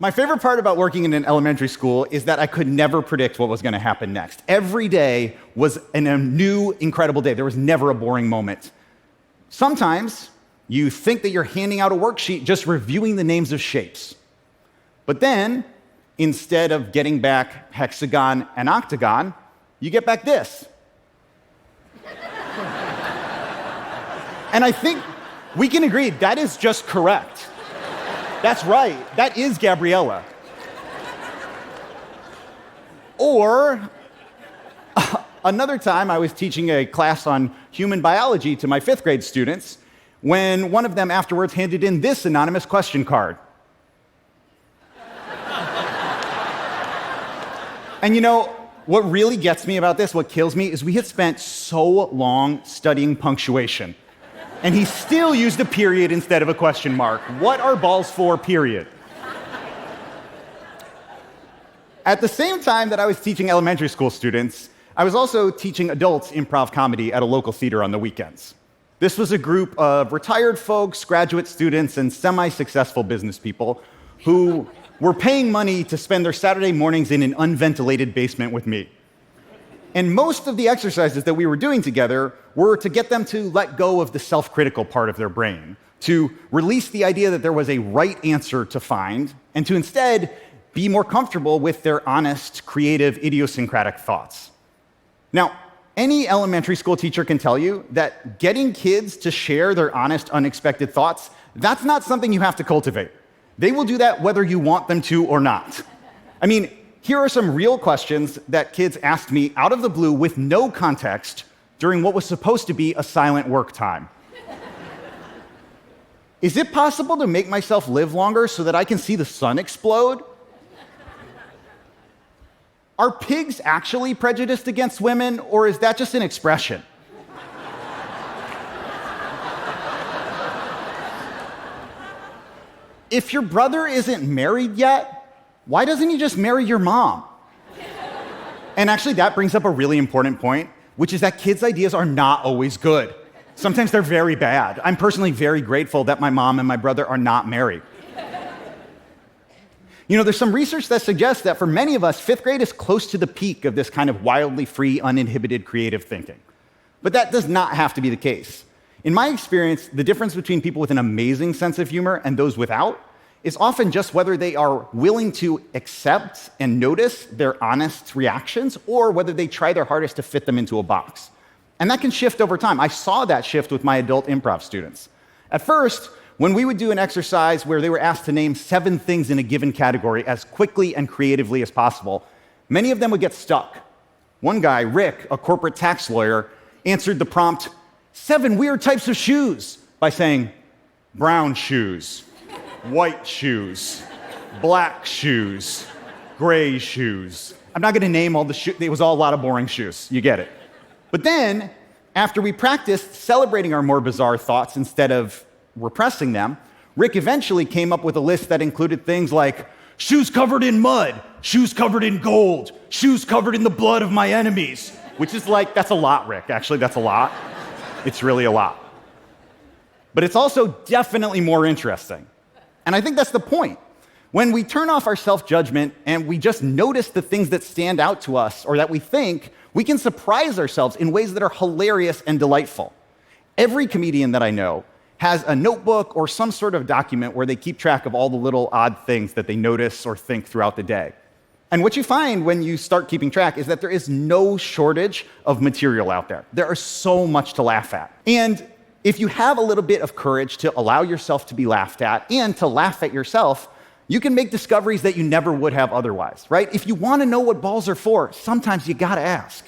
My favorite part about working in an elementary school is that I could never predict what was going to happen next. Every day was a new, incredible day. There was never a boring moment. Sometimes you think that you're handing out a worksheet just reviewing the names of shapes. But then, instead of getting back hexagon and octagon, you get back this. And I think we can agree that is just correct. That's right. That is Gabriella. Or another time, I was teaching a class on human biology to my 5th grade students when one of them afterwards handed in this anonymous question card. And you know, what really gets me about this, what kills me, is we had spent so long studying punctuation. And he still used a period instead of a question mark. What are balls for, period? At the same time that I was teaching elementary school students, I was also teaching adults improv comedy at a local theater on the weekends. This was a group of retired folks, graduate students, and semi-successful business people who were paying money to spend their Saturday mornings in an unventilated basement with me. And most of the exercises that we were doing together were to get them to let go of the self-critical part of their brain, to release the idea that there was a right answer to find, and to instead be more comfortable with their honest, creative, idiosyncratic thoughts. Now, any elementary school teacher can tell you that getting kids to share their honest, unexpected thoughts, that's not something you have to cultivate. They will do that whether you want them to or not. I mean, here are some real questions that kids asked me out of the blue with no context during what was supposed to be a silent work time. Is it possible to make myself live longer so that I can see the sun explode? Are pigs actually prejudiced against women, or is that just an expression? If your brother isn't married yet, why doesn't he just marry your mom? And actually, that brings up a really important point, which is that kids' ideas are not always good. Sometimes they're very bad. I'm personally very grateful that my mom and my brother are not married. You know, there's some research that suggests that for many of us, 5th grade is close to the peak of this kind of wildly free, uninhibited creative thinking. But that does not have to be the case. In my experience, the difference between people with an amazing sense of humor and those without is often just whether they are willing to accept and notice their honest reactions or whether they try their hardest to fit them into a box. And that can shift over time. I saw that shift with my adult improv students. At first, when we would do an exercise where they were asked to name 7 things in a given category as quickly and creatively as possible, many of them would get stuck. One guy, Rick, a corporate tax lawyer, answered the prompt, 7 weird types of shoes, by saying, brown shoes, white shoes, black shoes, gray shoes. I'm not going to name all the shoes. It was all a lot of boring shoes. You get it. But then, after we practiced celebrating our more bizarre thoughts instead of repressing them, Rick eventually came up with a list that included things like shoes covered in mud, shoes covered in gold, shoes covered in the blood of my enemies, which is like, that's a lot, Rick. Actually, that's a lot. It's really a lot. But it's also definitely more interesting. And I think that's the point. When we turn off our self-judgment and we just notice the things that stand out to us or that we think, we can surprise ourselves in ways that are hilarious and delightful. Every comedian that I know has a notebook or some sort of document where they keep track of all the little odd things that they notice or think throughout the day. And what you find when you start keeping track is that there is no shortage of material out there. There is so much to laugh at. And if you have a little bit of courage to allow yourself to be laughed at and to laugh at yourself, you can make discoveries that you never would have otherwise, right? If you want to know what balls are for, sometimes you gotta ask.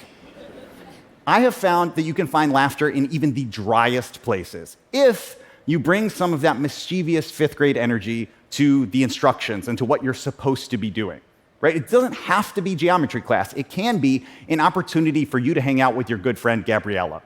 I have found that you can find laughter in even the driest places if you bring some of that mischievous 5th grade energy to the instructions and to what you're supposed to be doing, right? It doesn't have to be geometry class. It can be an opportunity for you to hang out with your good friend, Gabriella.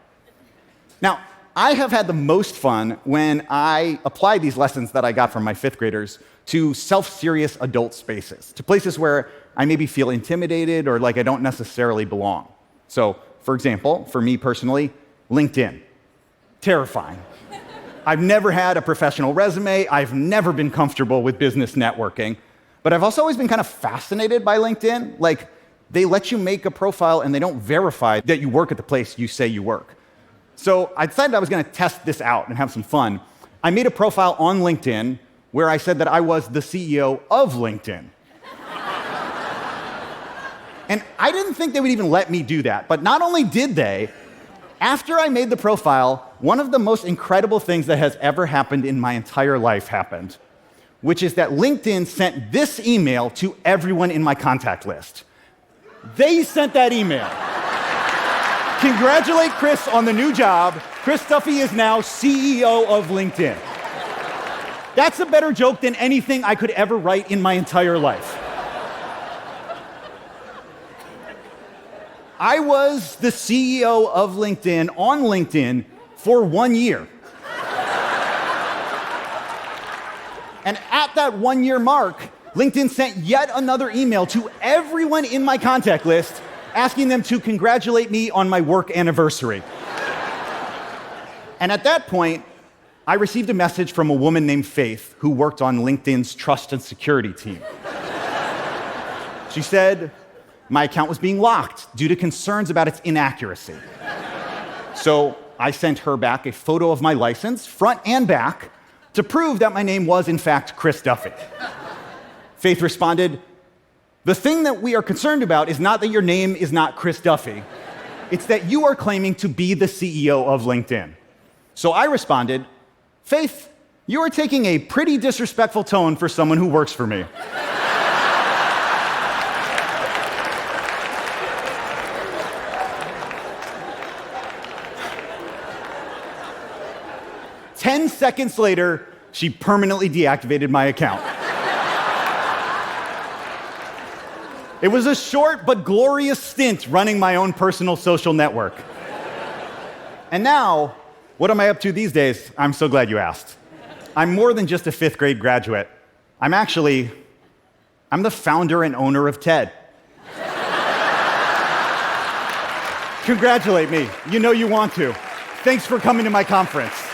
Now, I have had the most fun when I apply these lessons that I got from my 5th graders to self-serious adult spaces, to places where I maybe feel intimidated or like I don't necessarily belong. So, for example, for me personally, LinkedIn. Terrifying. I've never had a professional resume. I've never been comfortable with business networking. But I've also always been kind of fascinated by LinkedIn. Like, they let you make a profile and they don't verify that you work at the place you say you work. So I decided I was going to test this out and have some fun. I made a profile on LinkedIn where I said that I was the CEO of LinkedIn. And I didn't think they would even let me do that. But not only did they, after I made the profile, one of the most incredible things that has ever happened in my entire life happened, which is that LinkedIn sent this email to everyone in my contact list. They sent that email. Congratulate Chris on the new job. Chris Duffy is now CEO of LinkedIn. That's a better joke than anything I could ever write in my entire life. I was the CEO of LinkedIn on LinkedIn for 1 year. And at that 1 year mark, LinkedIn sent yet another email to everyone in my contact list asking them to congratulate me on my work anniversary. And at that point, I received a message from a woman named Faith who worked on LinkedIn's trust and security team. She said, my account was being locked due to concerns about its inaccuracy. So I sent her back a photo of my license, front and back, to prove that my name was, in fact, Chris Duffy. Faith responded, the thing that we are concerned about is not that your name is not Chris Duffy. It's that you are claiming to be the CEO of LinkedIn. So I responded, Faith, you are taking a pretty disrespectful tone for someone who works for me. 10 seconds later, she permanently deactivated my account. It was a short but glorious stint running my own personal social network. And now, what am I up to these days? I'm so glad you asked. I'm more than just a 5th grade graduate. I'm the founder and owner of TED. Congratulate me. You know you want to. Thanks for coming to my conference.